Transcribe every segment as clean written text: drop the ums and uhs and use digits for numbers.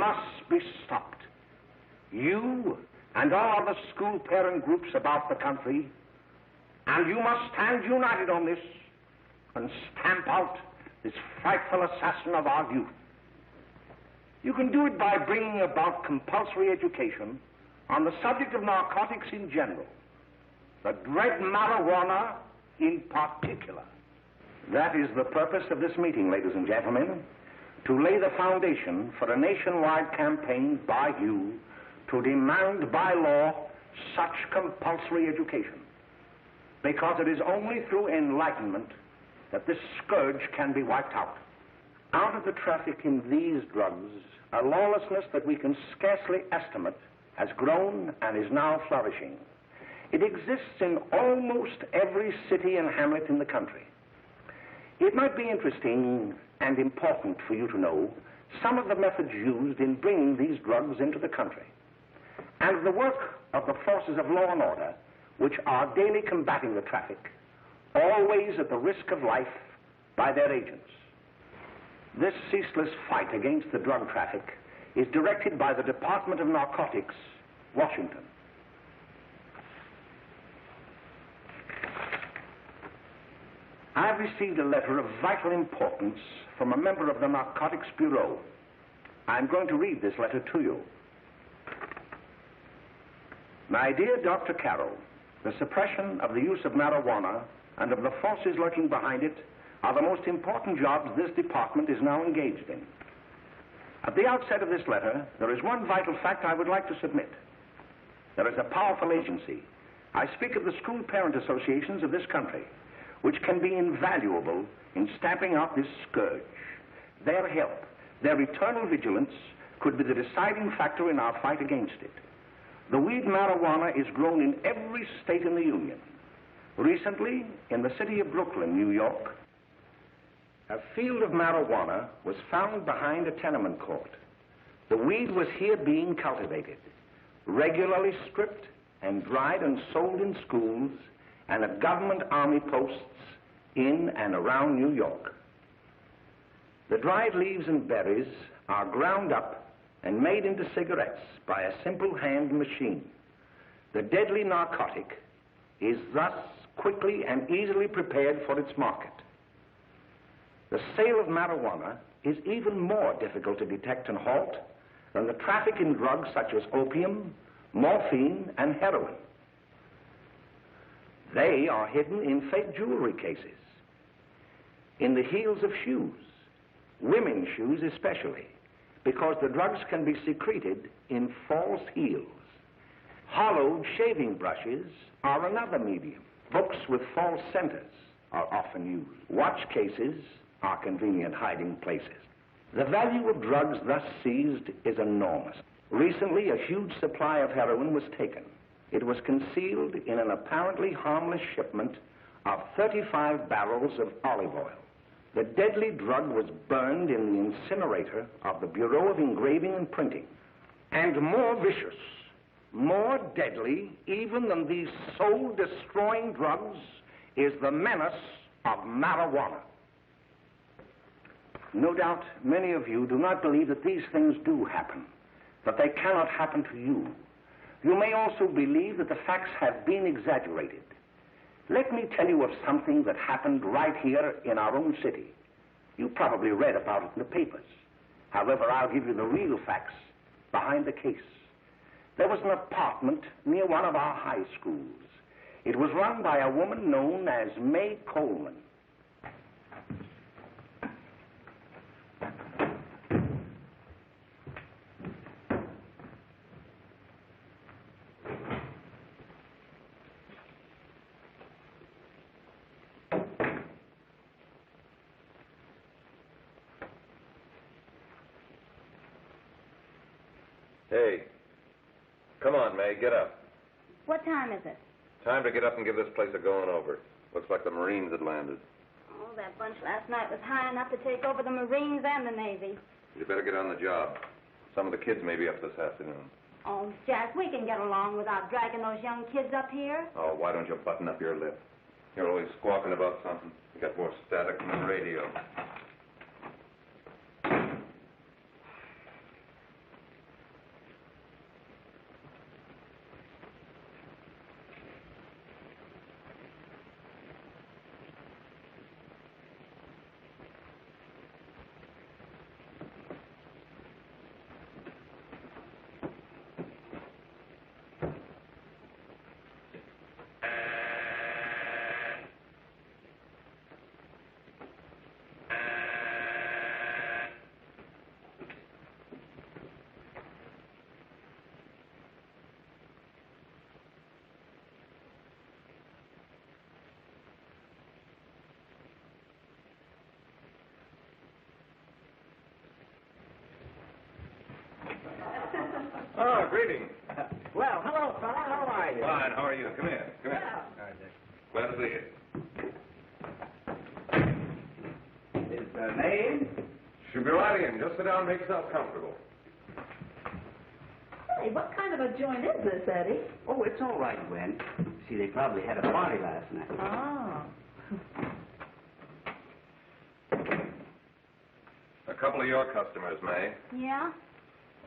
must be stopped. You and all other school parent groups about the country, and you must stand united on this and stamp out this frightful assassin of our youth. You can do it by bringing about compulsory education on the subject of narcotics in general, the dread marijuana in particular. That is the purpose of this meeting, ladies and gentlemen, to lay the foundation for a nationwide campaign by you to demand by law such compulsory education, because it is only through enlightenment that this scourge can be wiped out. Out of the traffic in these drugs, a lawlessness that we can scarcely estimate has grown and is now flourishing. It exists in almost every city and hamlet in the country. It might be interesting and important for you to know some of the methods used in bringing these drugs into the country, and the work of the forces of law and order which are daily combating the traffic, always at the risk of life by their agents. This ceaseless fight against the drug traffic is directed by the Department of Narcotics, Washington. I have received a letter of vital importance from a member of the Narcotics Bureau. I'm going to read this letter to you. My dear Dr. Carroll, the suppression of the use of marijuana and of the forces lurking behind it are the most important jobs this department is now engaged in. At the outset of this letter, there is one vital fact I would like to submit. There is a powerful agency. I speak of the school parent associations of this country, which can be invaluable in stamping out this scourge. Their help, their eternal vigilance, could be the deciding factor in our fight against it. The weed marijuana is grown in every state in the Union. Recently, in the city of Brooklyn, New York, a field of marijuana was found behind a tenement court. The weed was here being cultivated, regularly stripped and dried and sold in schools and at government army posts in and around New York. The dried leaves and berries are ground up and made into cigarettes by a simple hand machine. The deadly narcotic is thus quickly and easily prepared for its market. The sale of marijuana is even more difficult to detect and halt than the traffic in drugs such as opium, morphine, and heroin. They are hidden in fake jewelry cases, in the heels of shoes, women's shoes especially, because the drugs can be secreted in false heels. Hollowed shaving brushes are another medium. Books with false centers are often used. Watch cases are convenient hiding places. The value of drugs thus seized is enormous. Recently, a huge supply of heroin was taken. It was concealed in an apparently harmless shipment of 35 barrels of olive oil. The deadly drug was burned in the incinerator of the Bureau of Engraving and Printing. And more vicious, more deadly even than these soul-destroying drugs is the menace of marijuana. No doubt many of you do not believe that these things do happen, that they cannot happen to you. You may also believe that the facts have been exaggerated. Let me tell you of something that happened right here in our own city. You probably read about it in the papers. However, I'll give you the real facts behind the case. There was an apartment near one of our high schools. It was run by a woman known as May Coleman. Hey, come on, May, get up. What time is it? Time to get up and give this place a going over. Looks like the Marines had landed. Oh, that bunch last night was high enough to take over the Marines and the Navy. You better get on the job. Some of the kids may be up this afternoon. Oh, Jack, we can get along without dragging those young kids up here. Oh, why don't you button up your lip? You're always squawking about something. You got more static than the radio. Oh, greetings. Well, hello, fella. How are you? Fine, how are you? Come in. Come in. Glad to see you. Is the name? Should be right in. Just sit down and make yourself comfortable. Hey, what kind of a joint is this, Eddie? Oh, it's all right, Gwen. See, they probably had a party last night. Oh. A couple of your customers, May. Yeah?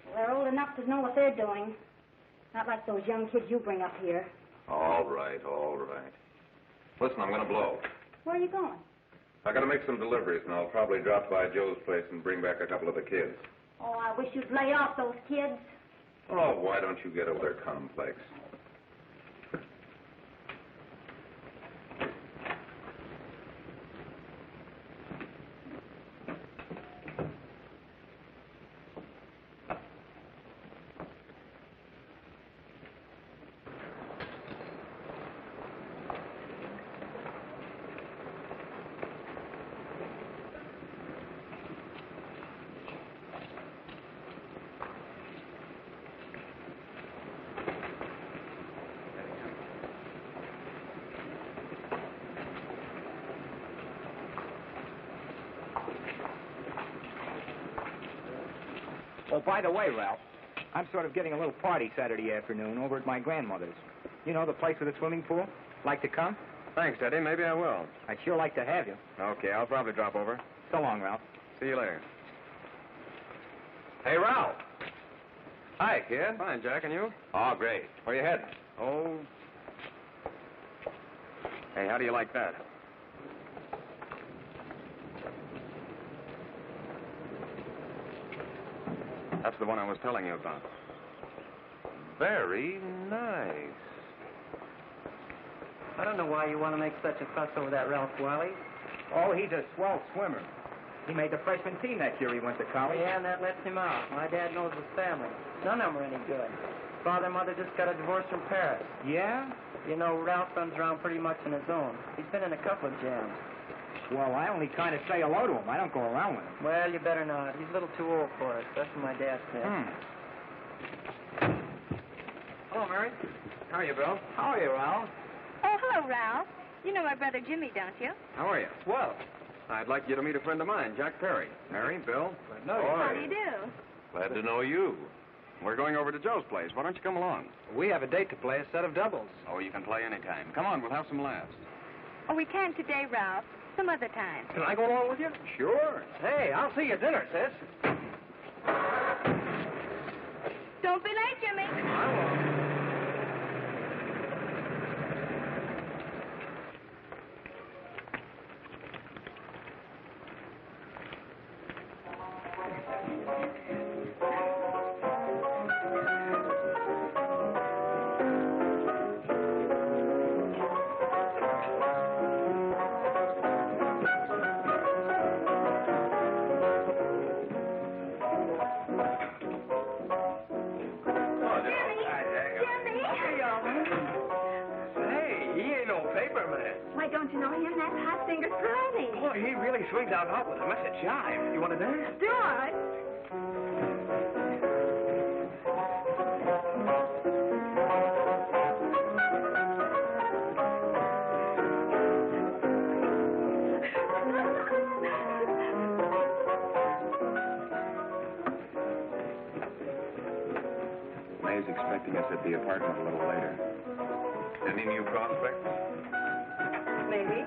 Well, they're old enough to know what they're doing. Not like those young kids you bring up here. All right, all right. Listen, I'm going to blow. Where are you going? I got to make some deliveries, and I'll probably drop by Joe's place and bring back a couple of the kids. Oh, I wish you'd lay off those kids. Oh, why don't you get over their complex? Oh, by the way, Ralph, I'm sort of getting a little party Saturday afternoon over at my grandmother's. You know, the place with the swimming pool? Like to come? Thanks, Eddie. Maybe I will. I'd sure like to have you. Okay, I'll probably drop over. So long, Ralph. See you later. Hey, Ralph. Hi, kid. Fine, Jack, and you? Oh, great. Where you heading? Oh. Hey, how do you like that? That's the one I was telling you about. Very nice. I don't know why you want to make such a fuss over that Ralph Wiley. Oh, he's a swell swimmer. He made the freshman team that year he went to college. Yeah, and that lets him out. My dad knows his family. None of them are any good. Father and mother just got a divorce from Paris. Yeah? You know, Ralph runs around pretty much on his own. He's been in a couple of jams. Well, I only kind of say hello to him. I don't go around with him. Well, you better not. He's a little too old for it. That's what my dad said. Hello, Mary. How are you, Bill? How are you, Ralph? Oh, hello, Ralph. You know my brother Jimmy, don't you? How are you? Well, I'd like you to meet a friend of mine, Jack Perry. Mary, Bill. How do you do? Glad to know you. We're going over to Joe's place. Why don't you come along? we have a date to play, a set of doubles. Oh, you can play anytime. Come on, we'll have some laughs. Oh, we can't today, Ralph. Some other time. Can I go along with you? Sure. Hey, I'll see you at dinner, sis. Don't be late, Jimmy. I won't. Why, don't you know him? That's hot singer Curly. Boy, he really swings out hot with a message jive. You want to dance? Do I? May's expecting us at the apartment a little later. Any new prospects? Maybe.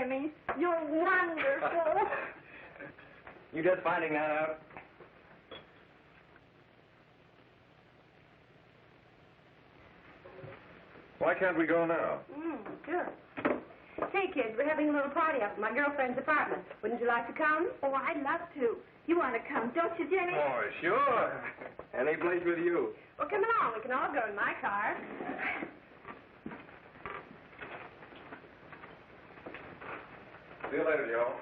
Jimmy. You're wonderful. You just finding that out? Why can't we go now? Sure. Hey, kids, we're having a little party up at my girlfriend's apartment. Wouldn't you like to come? Oh, I'd love to. You want to come, don't you, Jimmy? Oh, sure. Any place with you. Well, come along. We can all go in my car. See you later, Joe.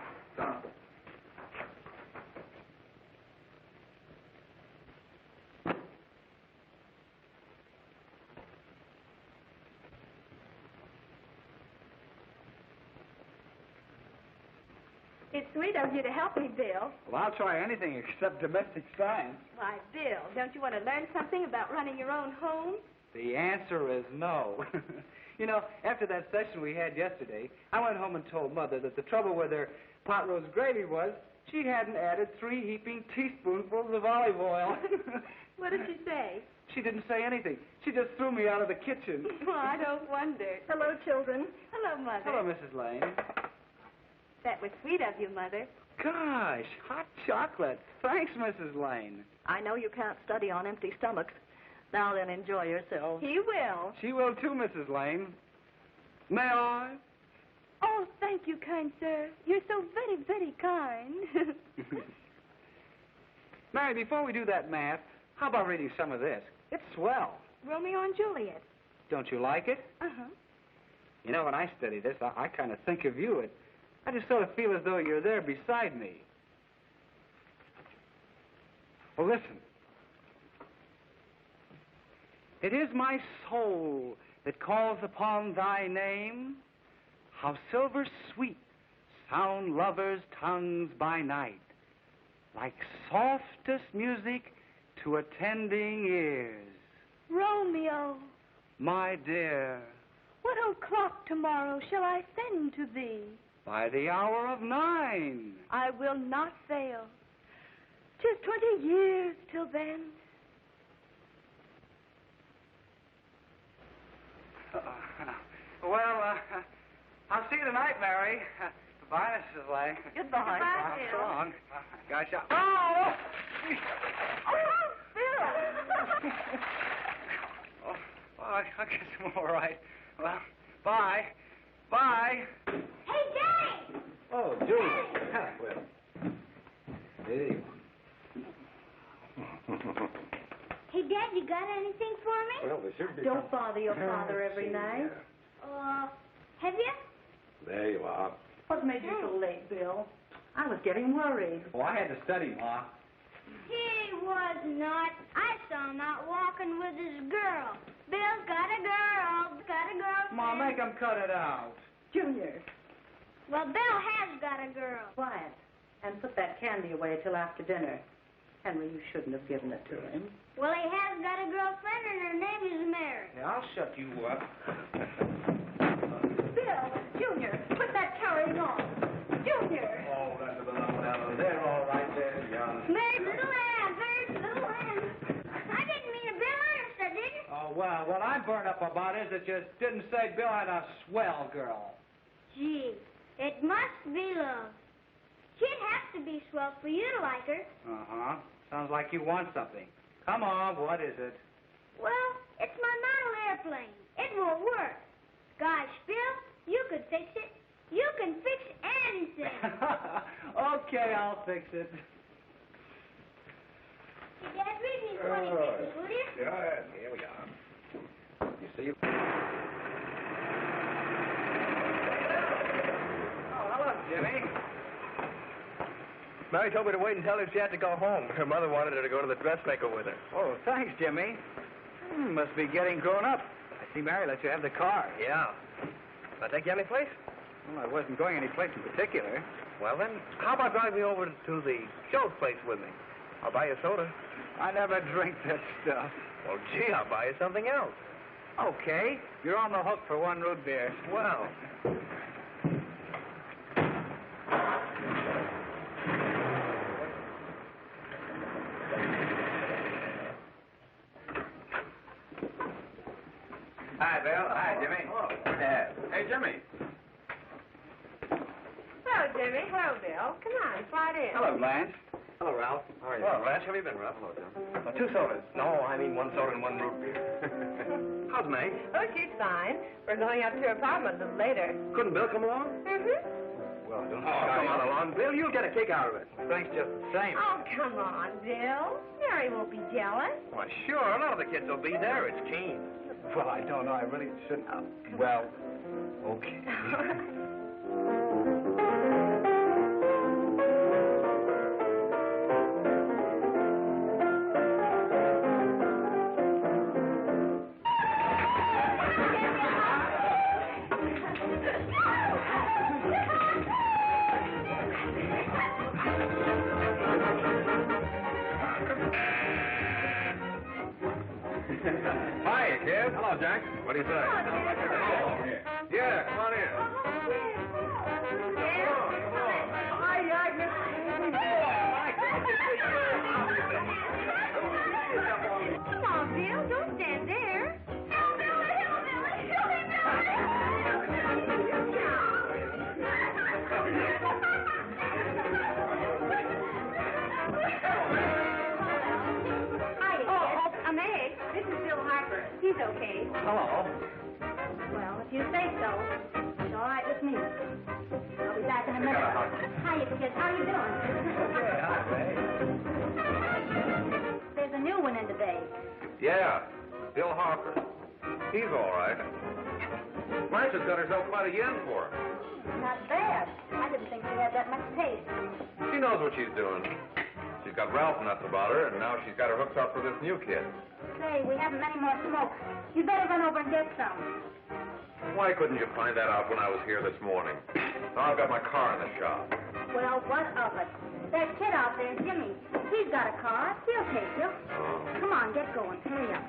It's sweet of you to help me, Bill. Well, I'll try anything except domestic science. Why, Bill, don't you want to learn something about running your own home? The answer is no. You know, after that session we had yesterday, I went home and told Mother that the trouble with her pot roast gravy was she hadn't added 3 heaping teaspoonfuls of olive oil. What did she say? She didn't say anything. She just threw me out of the kitchen. Well, I don't wonder. Hello, children. Hello, Mother. Hello, Mrs. Lane. That was sweet of you, Mother. Gosh, hot chocolate. Thanks, Mrs. Lane. I know you can't study on empty stomachs. Now then, enjoy yourselves. He will. She will too, Mrs. Lane. May I? Oh, thank you, kind sir. You're so very, very kind. Mary, before we do that math, how about reading some of this? It's swell. Romeo and Juliet. Don't you like it? Uh-huh. You know, when I study this, I kind of think of you. I just sort of feel as though you're there beside me. Well, listen. It is my soul that calls upon thy name. How silver sweet sound lovers' tongues by night, like softest music to attending ears. Romeo, My dear, what o'clock tomorrow shall I send to thee? by the hour of 9. I will not fail. 'Tis 20 years till then. Well, I'll see you tonight, Mary. Goodbye, Mrs. Lane. Goodbye. Goodbye, So Bill. long. Gosh, oh! Oh, Bill! Oh, I guess I'm all right. Well, bye. Bye. Hey, Daddy! Oh, Julie. Well, there you Hey, Dad, you got anything for me? Well, there should be Don't bother your father every night. Have you? There you are. What made you so late, Bill? I was getting worried. Oh, I had to study, Ma. He was not. I saw him out walking with his girl. Bill's got a girl. Got a girlfriend. Ma, make him cut it out. Junior, Well, Bill has got a girl. quiet. And put that candy away till after dinner. Henry, you shouldn't have given it to him. Well, he has got a girlfriend, and her name is Mary. Yeah, I'll shut you up. Bill, Junior, quit that carrying on. Junior! Oh, that's about now. They're all right there, young. Mary's little lamb. Mary's little lamb. I didn't mean to Bill Ernest, I didn't. Oh, well, what I'm burned up about is that you didn't say Bill had a swell girl. Gee, it must be love. She'd have to be swell for you to like her. Uh-huh. Sounds like you want something. Come on, what is it? Well, it's my model airplane. It won't work. Gosh, Bill, you could fix it. You can fix anything. Okay, I'll fix it. Hey, Dad, read me 20 pages, will you? Yeah, here we are. You see? Oh, hello, Jimmy. Mary told me to wait and tell her she had to go home. Her mother wanted her to go to the dressmaker with her. Oh, thanks, Jimmy. Must be getting grown up. I see Mary let you have the car. Yeah. Can I take you any place? Well, I wasn't going any place in particular. Well, then, how about driving me over to the Joe's place with me? I'll buy you a soda. I never drink that stuff. Well, gee, I'll buy you something else. Okay, you're on the hook for 1 root beer. Well. Hi, Bill. Hi, Jimmy. Oh. Hey, Jimmy. Hello, Jimmy. Hello, Bill. Come on, slide in. Hello, Blanche. Hello, Ralph. How are you? Hello, Blanche. How have you been, Ralph? Hello, Jim. 2 sodas. No, I mean 1 soda and 1 root beer. How's May? Oh, she's fine. We're going up to her apartment a little later. Couldn't Bill come along? Mm-hmm. Well, don't come on along. Bill, you'll get a kick out of it. Thanks just the same. Oh, come on, Bill. Mary won't be jealous. Why, sure. A lot of the kids will be there. It's keen. Well, I don't know. I really shouldn't. Well, okay. Hi, kid. Hello, Jack. What do you say? Yeah, come on in. Come on, Bill. Don't stand there. I'm Egg. This is Bill Harper. He's okay. Hello. Well, if you say so, it's all right with me. I'll be back in a minute. Hiya, kids. How you doing? Okay, hi, May. There's a new one in today. Yeah, Bill Harper. He's all right. Blanche has got herself quite a yen for him. Not bad. I didn't think she had that much taste. She knows what she's doing. She's got Ralph nuts about her, and now she's got her hooked up for this new kid. Say, we haven't any more smoke. You better run over and get some. Why couldn't you find that out when I was here this morning? Now I've got my car in the shop. Well, what of it? That kid out there, Jimmy, he's got a car. He'll take you. Oh. Come on, get going. Hurry up.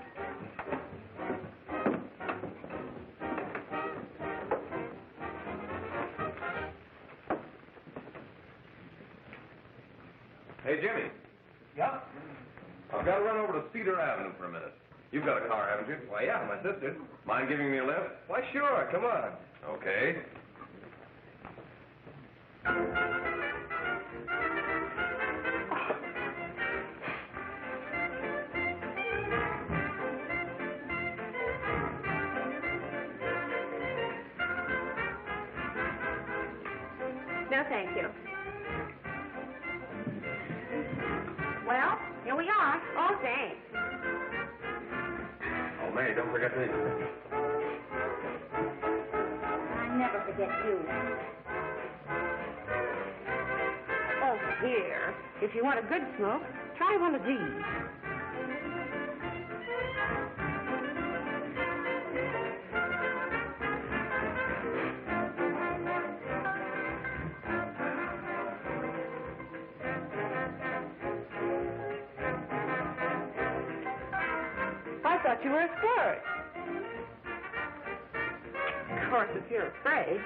Hey, Jimmy. Yeah? I've got to run over to Cedar Avenue for a minute. You've got a car, haven't you? Why, yeah, my sister. Mind giving me a lift? Why, sure. Come on. Okay. No, thank you. Well, here we are. Oh, thanks. Oh, May, don't forget me. I never forget you. Oh, here. If you want a good smoke, try one of these. I thought you were a squirt. Of course, if you're afraid.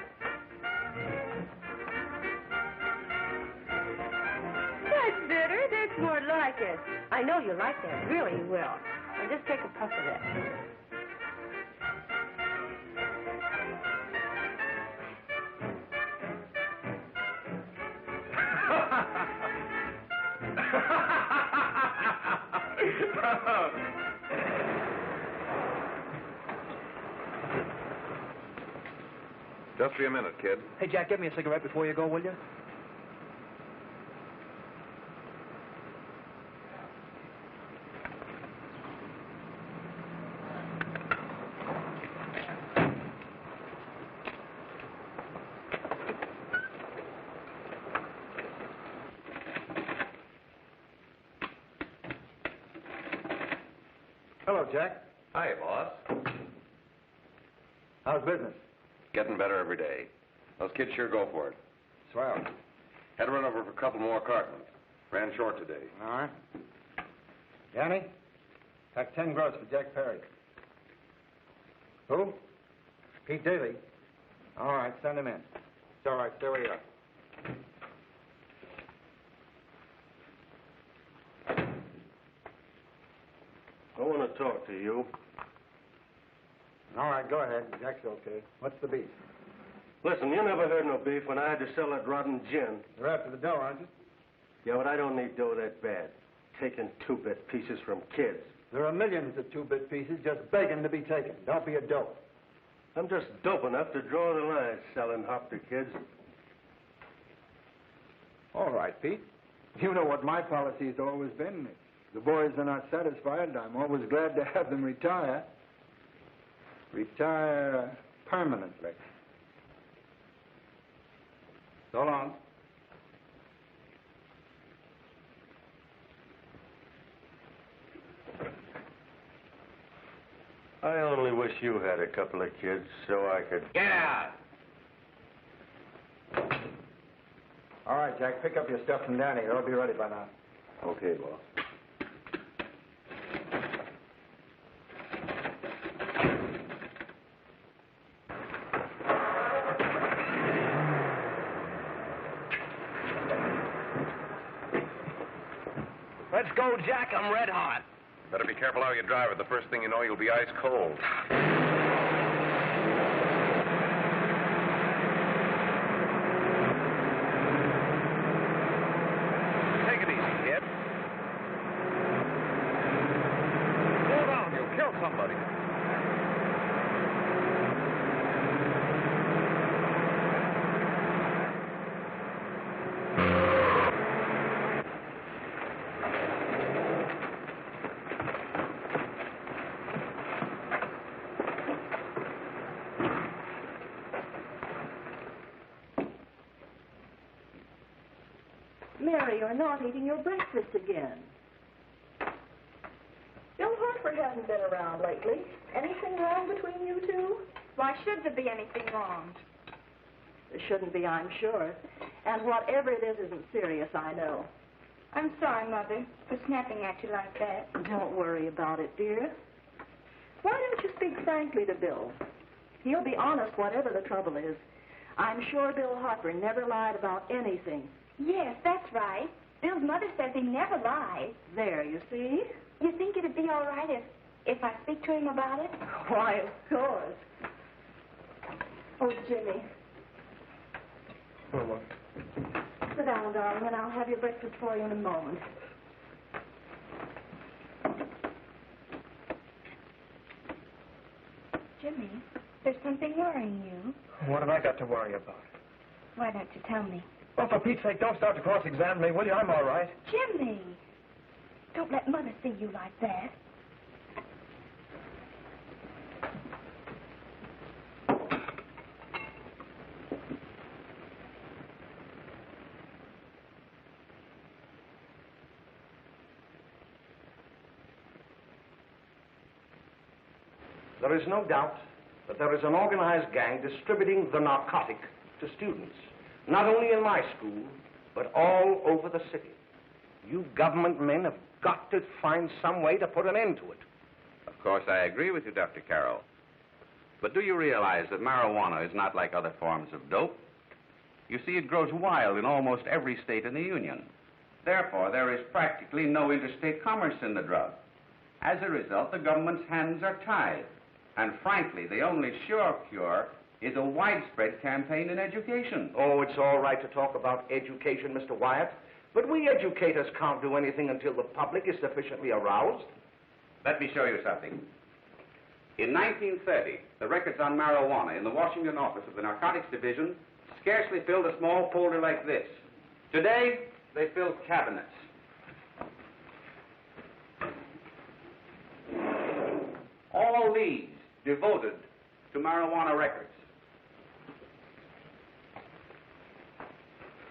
That's better. That's more like it. I know you like that. Really, you will. Now just take a puff of that. Just be a minute, kid. Hey, Jack, get me a cigarette before you go, will you? Hello, Jack. Hi, boss. How's business? Getting better every day. Those kids sure go for it. Swell. Had to run over for a couple more cartons. Ran short today. All right. Yanni, pack 10 gross for Jack Perry. Who? Pete Daly. All right, send him in. It's all right, stay where you are. I want to talk to you. All right, go ahead. Jack's okay. What's the beef? Listen, you never heard no beef when I had to sell that rotten gin. You're after the dough, aren't you? Yeah, but I don't need dough that bad. Taking two-bit pieces from kids. There are millions of two-bit pieces just begging to be taken. Don't be a dope. I'm just dope enough to draw the line selling hop to kids. All right, Pete. You know what my policy has always been. If the boys are not satisfied, I'm always glad to have them retire. Retire permanently. So long. I only wish you had a couple of kids so I could... Get out! All right, Jack, pick up your stuff from Danny. It'll be ready by now. Okay, boss. Let's go, Jack. I'm red hot. Better be careful how you drive it. The first thing you know, you'll be ice cold. Take it easy, kid. Slow down. You'll kill somebody. Mary, you're not eating your breakfast again. Bill Hartford hasn't been around lately. Anything wrong between you two? Why should there be anything wrong? There shouldn't be, I'm sure. And whatever it is isn't serious, I know. I'm sorry, Mother, for snapping at you like that. Don't worry about it, dear. Why don't you speak frankly to Bill? He'll be honest whatever the trouble is. I'm sure Bill Hartford never lied about anything. Yes, that's right. Bill's mother says he never lies. There, you see? You think it'd be all right if I speak to him about it? Why, of course. Oh, Jimmy. Oh, Sit down, darling, and I'll have your breakfast for you in a moment. Jimmy, there's something worrying you. What have I got to worry about? Why don't you tell me? Well, for Pete's sake, don't start to cross-examine me, will you? I'm all right. Jimmy! Don't let Mother see you like that. There is no doubt that there is an organized gang distributing the narcotic to students, not only in my school, but all over the city. You government men have got to find some way to put an end to it. Of course, I agree with you, Dr. Carroll. But do you realize that marijuana is not like other forms of dope? You see, it grows wild in almost every state in the Union. Therefore, there is practically no interstate commerce in the drug. As a result, the government's hands are tied. And frankly, the only sure cure is a widespread campaign in education. Oh, it's all right to talk about education, Mr. Wyatt, but we educators can't do anything until the public is sufficiently aroused. Let me show you something. In 1930, the records on marijuana in the Washington office of the Narcotics Division scarcely filled a small folder like this. Today, they fill cabinets. All these devoted to marijuana records.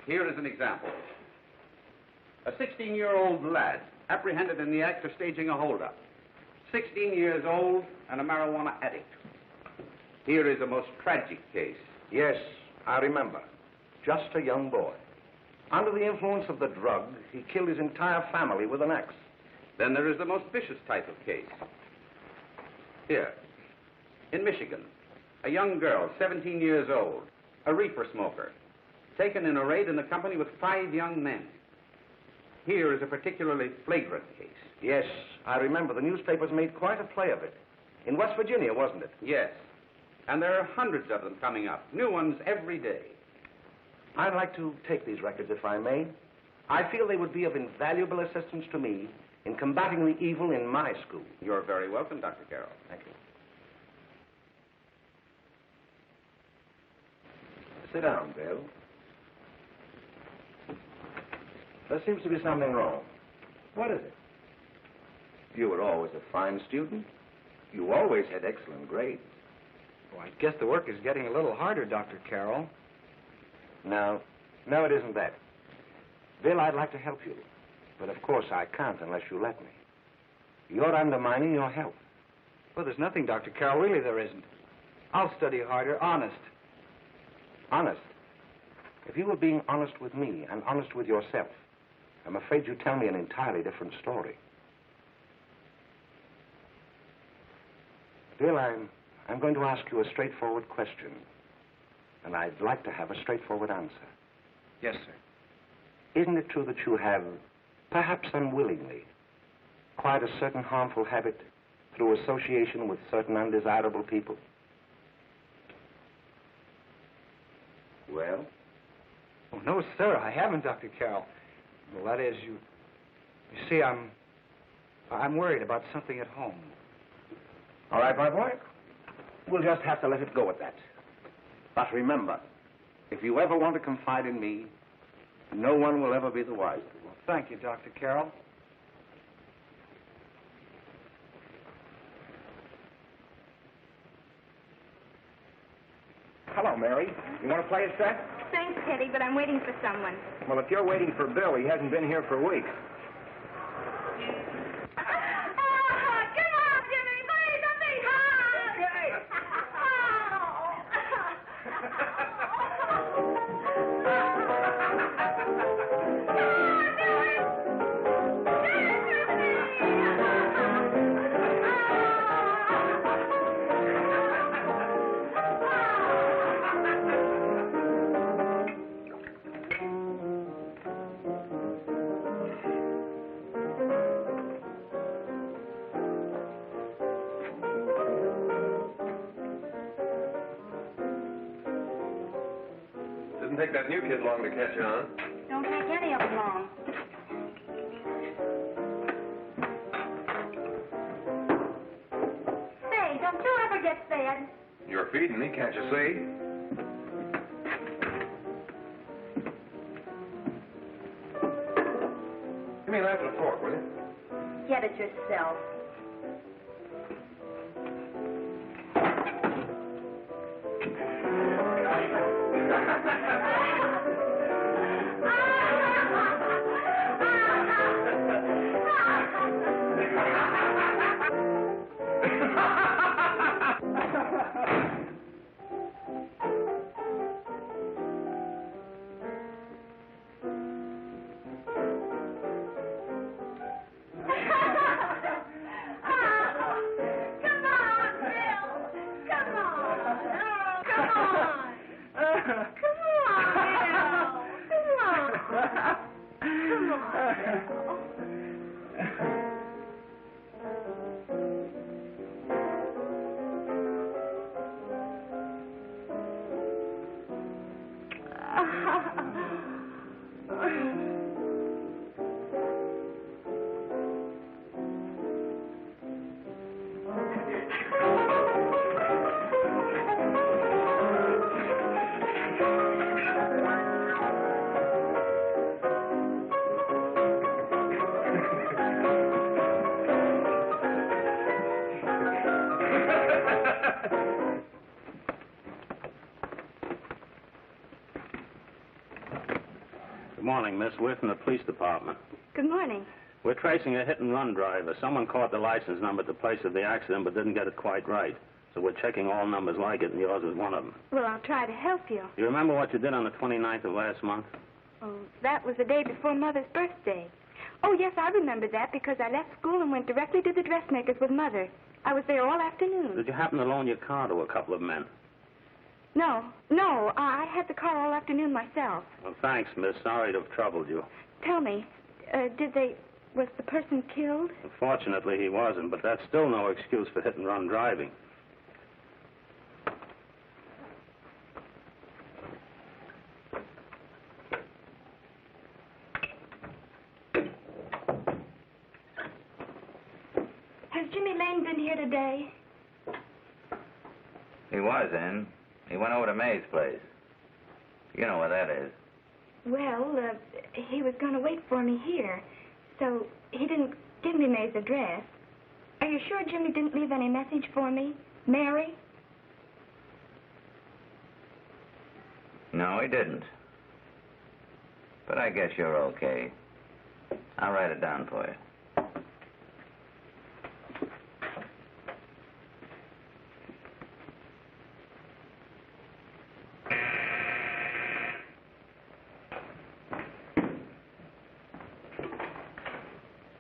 Here is an example. A 16-year-old lad apprehended in the act of staging a holdup. 16 years old and a marijuana addict. Here is a most tragic case. Yes, I remember. Just a young boy. Under the influence of the drug, he killed his entire family with an axe. Then there is the most vicious type of case. Here, in Michigan, a young girl, 17 years old, a reefer smoker, taken in a raid in the company with 5 young men. Here is a particularly flagrant case. Yes, I remember. The newspapers made quite a play of it. In West Virginia, wasn't it? Yes. And there are hundreds of them coming up, new ones every day. I'd like to take these records, if I may. I feel they would be of invaluable assistance to me in combating the evil in my school. You're very welcome, Dr. Carroll. Thank you. Sit down, Bill. There seems to be something wrong. What is it? You were always a fine student. You always had excellent grades. Well, I guess the work is getting a little harder, Dr. Carroll. No, it isn't that. Bill, I'd like to help you. But of course I can't unless you let me. You're undermining your health. Well, there's nothing, Dr. Carroll. Really, there isn't. I'll study harder, honest. Honest? If you were being honest with me and honest with yourself, I'm afraid you'd tell me an entirely different story. Bill, I'm going to ask you a straightforward question. And I'd like to have a straightforward answer. Yes, sir. Isn't it true that you have, perhaps unwillingly, acquired a certain harmful habit through association with certain undesirable people? Well? Oh, no, sir, I haven't, Dr. Carroll. Well, that is, you see, I'm worried about something at home. All right, my boy. We'll just have to let it go at that. But remember, if you ever want to confide in me, no one will ever be the wiser. Well, thank you, Dr. Carroll. Hello, Mary. You want to play a set? Thanks, Teddy, but I'm waiting for someone. Well, if you're waiting for Bill, he hasn't been here for weeks. Didn't take that new kid long to catch on. Don't take any of them long. Say, don't you ever get fed? You're feeding me, can't you see? Give me a knife and a fork, will you? Get it yourself. Good morning, Miss. We're from the police department. Good morning. We're tracing a hit-and-run driver. Someone caught the license number at the place of the accident but didn't get it quite right. So we're checking all numbers like it, and yours is one of them. Well, I'll try to help you. You remember what you did on the 29th of last month? Oh, that was the day before Mother's birthday. Oh, yes, I remember that because I left school and went directly to the dressmaker's with Mother. I was there all afternoon. Did you happen to loan your car to a couple of men? No, I had the car all afternoon myself. Well, thanks, miss. Sorry to have troubled you. Tell me, was the person killed? Unfortunately, he wasn't, but that's still no excuse for hit-and-run driving. Jimmy Lane been here today? He was in. He went over to May's place. You know where that is. Well, he was going to wait for me here, so he didn't give me May's address. Are you sure Jimmy didn't leave any message for me? Mary? No, he didn't. But I guess you're okay. I'll write it down for you.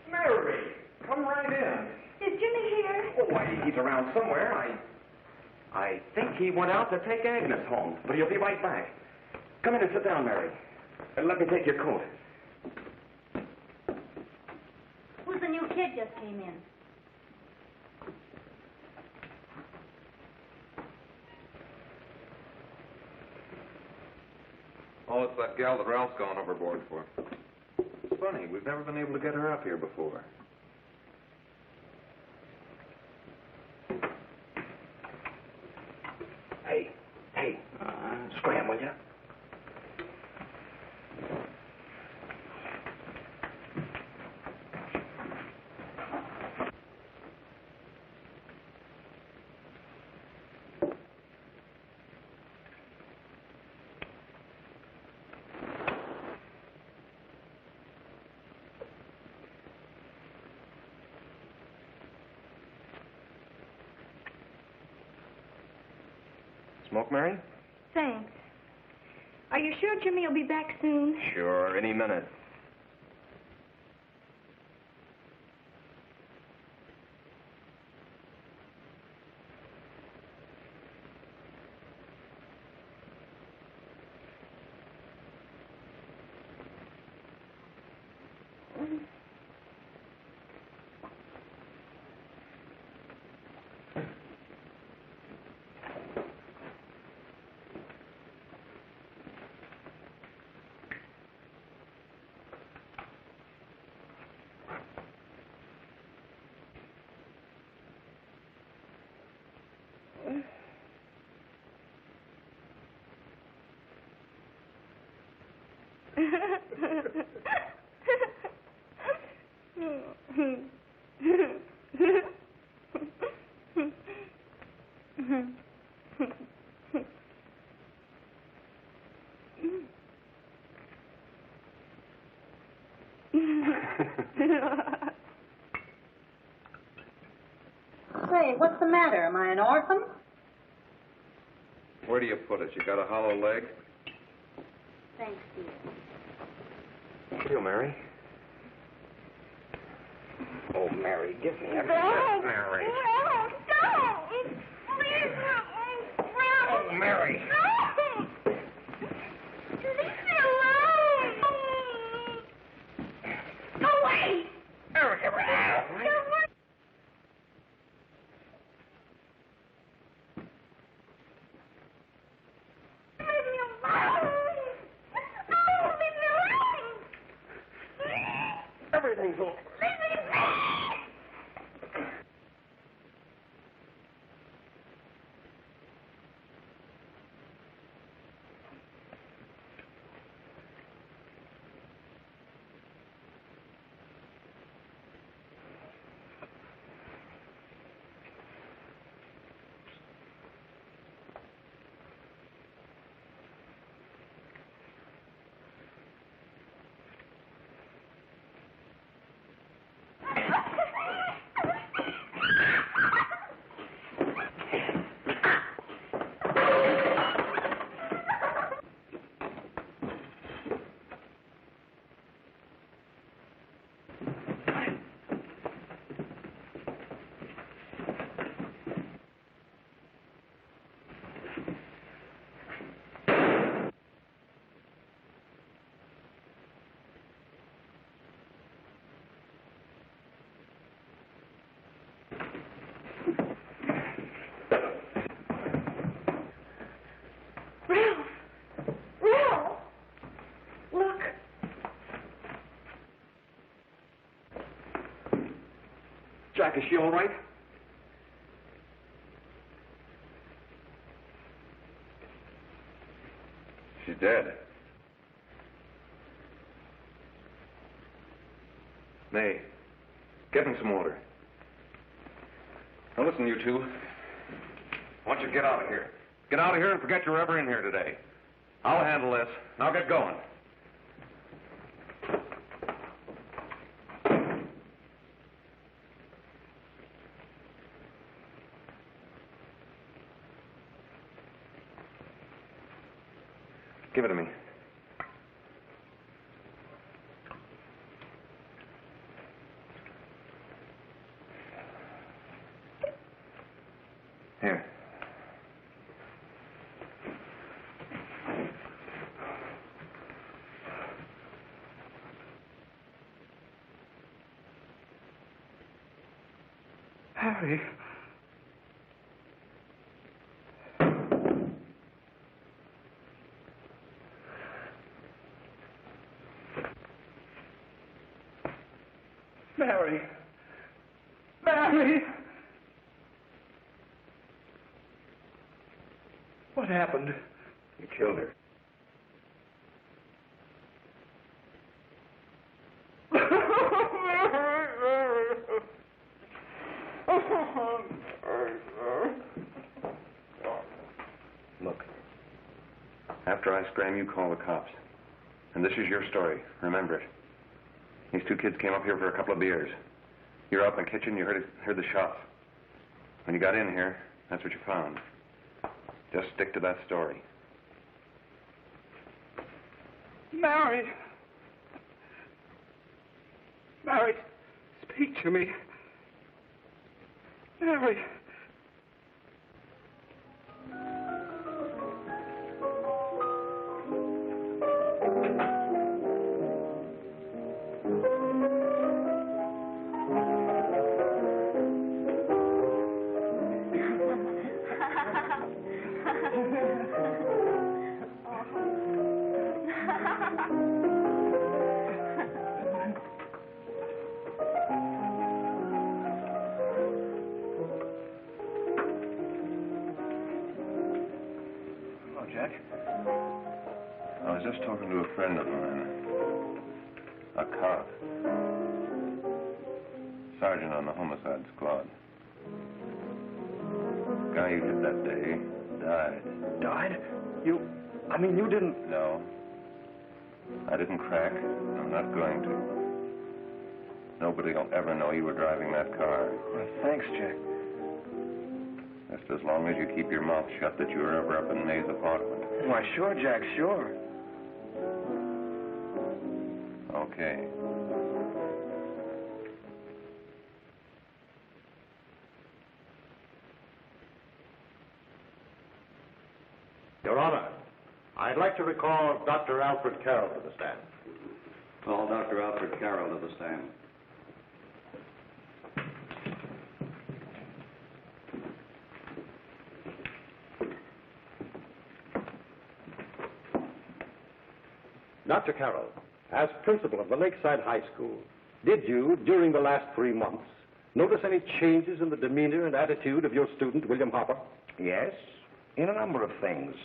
Mary, come right in. Is Jimmy here? Oh, why, he's around somewhere. I think he went out to take Agnes home, but he'll be right back. Come in and sit down, Mary. And let me take your coat. Who's the new kid just came in? Oh, it's that gal that Ralph's gone overboard for. It's funny, we've never been able to get her up here before. Hey, scram, will you? Smoke, Mary? Thanks. Are you sure Jimmy will be back soon? Sure, any minute. Say, what's the matter? Am I an orphan? Where do you put it? You got a hollow leg? Thanks, dear. You, Mary. Oh, Mary, give me a Don't! Mary. No, don't! Please, Oh, Mary. No! Leave me alone! Go away! Mary, give her out. Go away! Leave me alone! Oh, leave me alone! Everything's all... Leave me alone! Jack, is she all right? She's dead. May, get him some water. Now listen, you two. I want you to get out of here. Get out of here and forget you were ever in here today. I'll handle this. Now get going. Give it to me. Here. Harry. Mary. Mary! What happened? You killed her. Look, after I scram, you call the cops. And this is your story. Remember it. These two kids came up here for a couple of beers. You were out in the kitchen, you heard the shots. When you got in here, that's what you found. Just stick to that story. Mary! Mary, speak to me. Mary! Jack? I was just talking to a friend of mine. A cop. Sergeant on the homicide squad. Guy you hit that day died. Died? You didn't... No. I didn't crack. I'm not going to. Nobody will ever know you were driving that car. Well, thanks, Jack. Just as long as you keep your mouth shut that you were ever up in May's apartment. Why, sure, Jack, sure. Okay. Your Honor, I'd like to recall Dr. Alfred Carroll to the stand. Call Dr. Alfred Carroll to the stand. Dr. Carroll, as principal of the Lakeside High School, did you, during the last 3 months, notice any changes in the demeanor and attitude of your student, William Harper? Yes, in a number of things.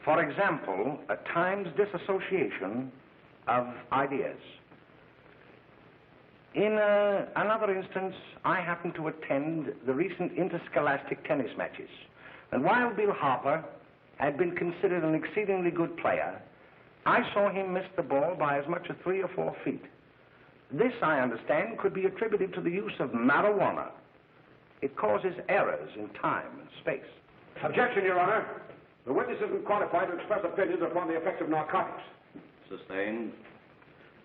For example, at times disassociation of ideas. In another instance, I happened to attend the recent interscholastic tennis matches. And while Bill Harper had been considered an exceedingly good player, I saw him miss the ball by as much as 3 or 4 feet. This, I understand, could be attributed to the use of marijuana. It causes errors in time and space. Objection, Your Honor. The witness isn't qualified to express opinions upon the effects of narcotics. Sustained.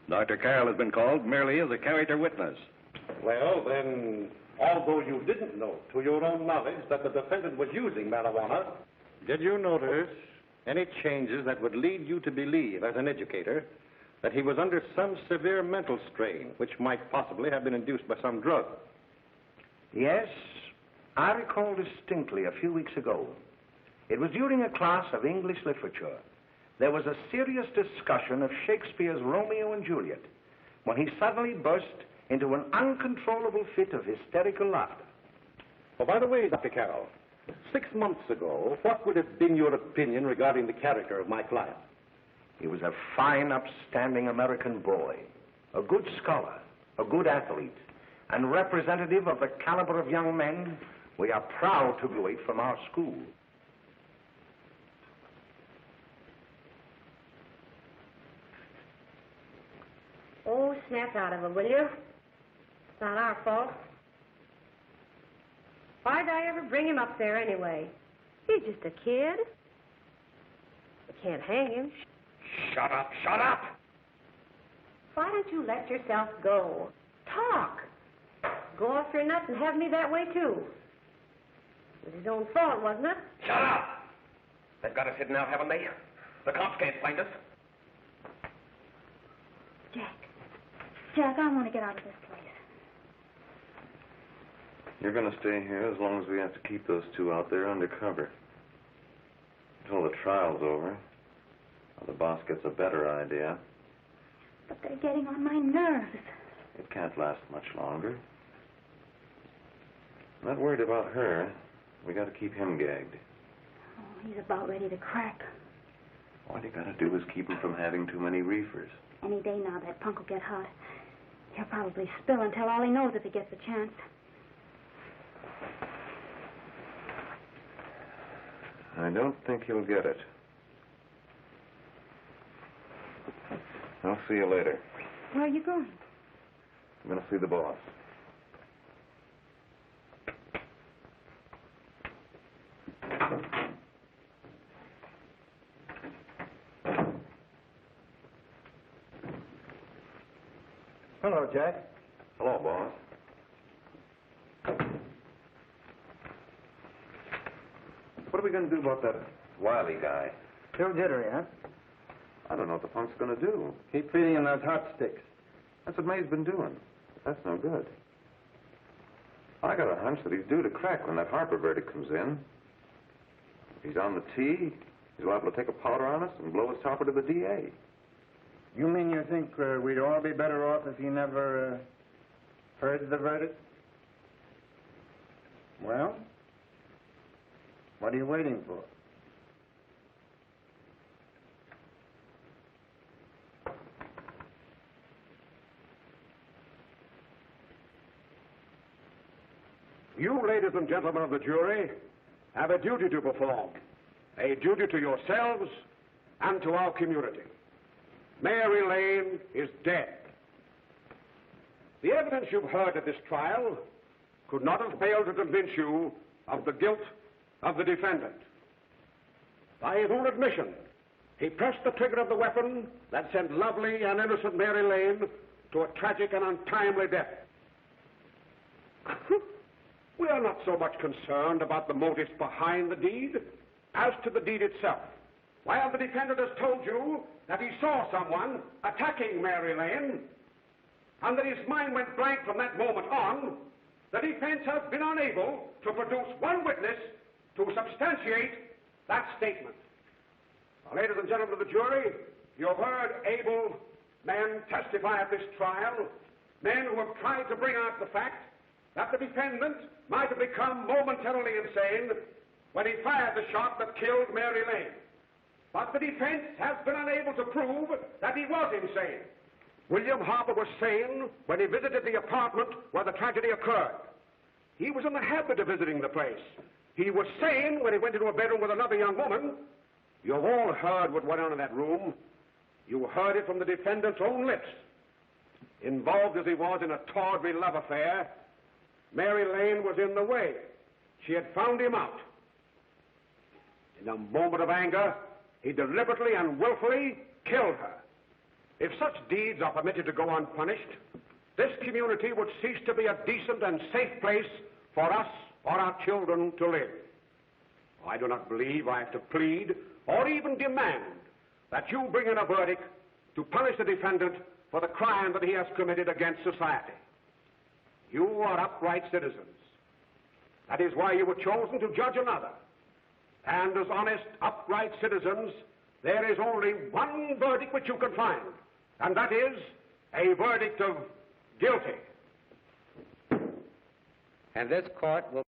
Dr. Carroll has been called merely as a character witness. Well, then, although you didn't know to your own knowledge that the defendant was using marijuana, did you notice any changes that would lead you to believe, as an educator, that he was under some severe mental strain, which might possibly have been induced by some drug? Yes, I recall distinctly a few weeks ago. It was during a class of English literature. There was a serious discussion of Shakespeare's Romeo and Juliet when he suddenly burst into an uncontrollable fit of hysterical laughter. Oh, by the way, Dr. Carroll, 6 months ago, what would have been your opinion regarding the character of my client? He was a fine, upstanding American boy, a good scholar, a good athlete, and representative of the caliber of young men we are proud to graduate from our school. Oh, snap out of it, will you? It's not our fault. Why'd I ever bring him up there anyway? He's just a kid. We can't hang him. Shut up, shut up! Why don't you let yourself go? Talk. Go off your nuts and have me that way, too. It was his own fault, wasn't it? Shut up! They've got us hidden out, haven't they? The cops can't find us. Jack, I want to get out of this place. You're going to stay here as long as we have to keep those two out there undercover. Until the trial's over. Or the boss gets a better idea. But they're getting on my nerves. It can't last much longer. I'm not worried about her. We got to keep him gagged. Oh, he's about ready to crack. All you got to do is keep him from having too many reefers. Any day now, that punk will get hot. He'll probably spill and tell all he knows if he gets a chance. I don't think he'll get it. I'll see you later. Where are you going? I'm going to see the boss. Hello, Jack. Hello, boss. What are we going to do about that Wiley guy? Still jittery, huh? I don't know what the punk's going to do. Keep feeding him those hot sticks. That's what May's been doing. That's no good. I got a hunch that he's due to crack when that Harper verdict comes in. If he's on the tee, he's liable to take a powder on us and blow his topper to the DA. You mean you think we'd all be better off if he never heard the verdict? Well, what are you waiting for? You, ladies and gentlemen of the jury, have a duty to perform. A duty to yourselves and to our community. Mary Lane is dead. The evidence you've heard at this trial could not have failed to convince you of the guilt of the defendant. By his own admission, he pressed the trigger of the weapon that sent lovely and innocent Mary Lane to a tragic and untimely death. We are not so much concerned about the motives behind the deed as to the deed itself. While the defendant has told you that he saw someone attacking Mary Lane and that his mind went blank from that moment on, the defense has been unable to produce one witness to substantiate that statement. Now, ladies and gentlemen of the jury, you've heard able men testify at this trial, men who have tried to bring out the fact that the defendant might have become momentarily insane when he fired the shot that killed Mary Lane. But the defense has been unable to prove that he was insane. William Harper was sane when he visited the apartment where the tragedy occurred. He was in the habit of visiting the place. He was sane when he went into a bedroom with another young woman. You've all heard what went on in that room. You heard it from the defendant's own lips. Involved as he was in a tawdry love affair, Mary Lane was in the way. She had found him out. In a moment of anger, he deliberately and willfully killed her. If such deeds are permitted to go unpunished, this community would cease to be a decent and safe place for us or our children to live. I do not believe I have to plead or even demand that you bring in a verdict to punish the defendant for the crime that he has committed against society. You are upright citizens. That is why you were chosen to judge another. And as honest, upright citizens, there is only one verdict which you can find, and that is a verdict of guilty. And this court will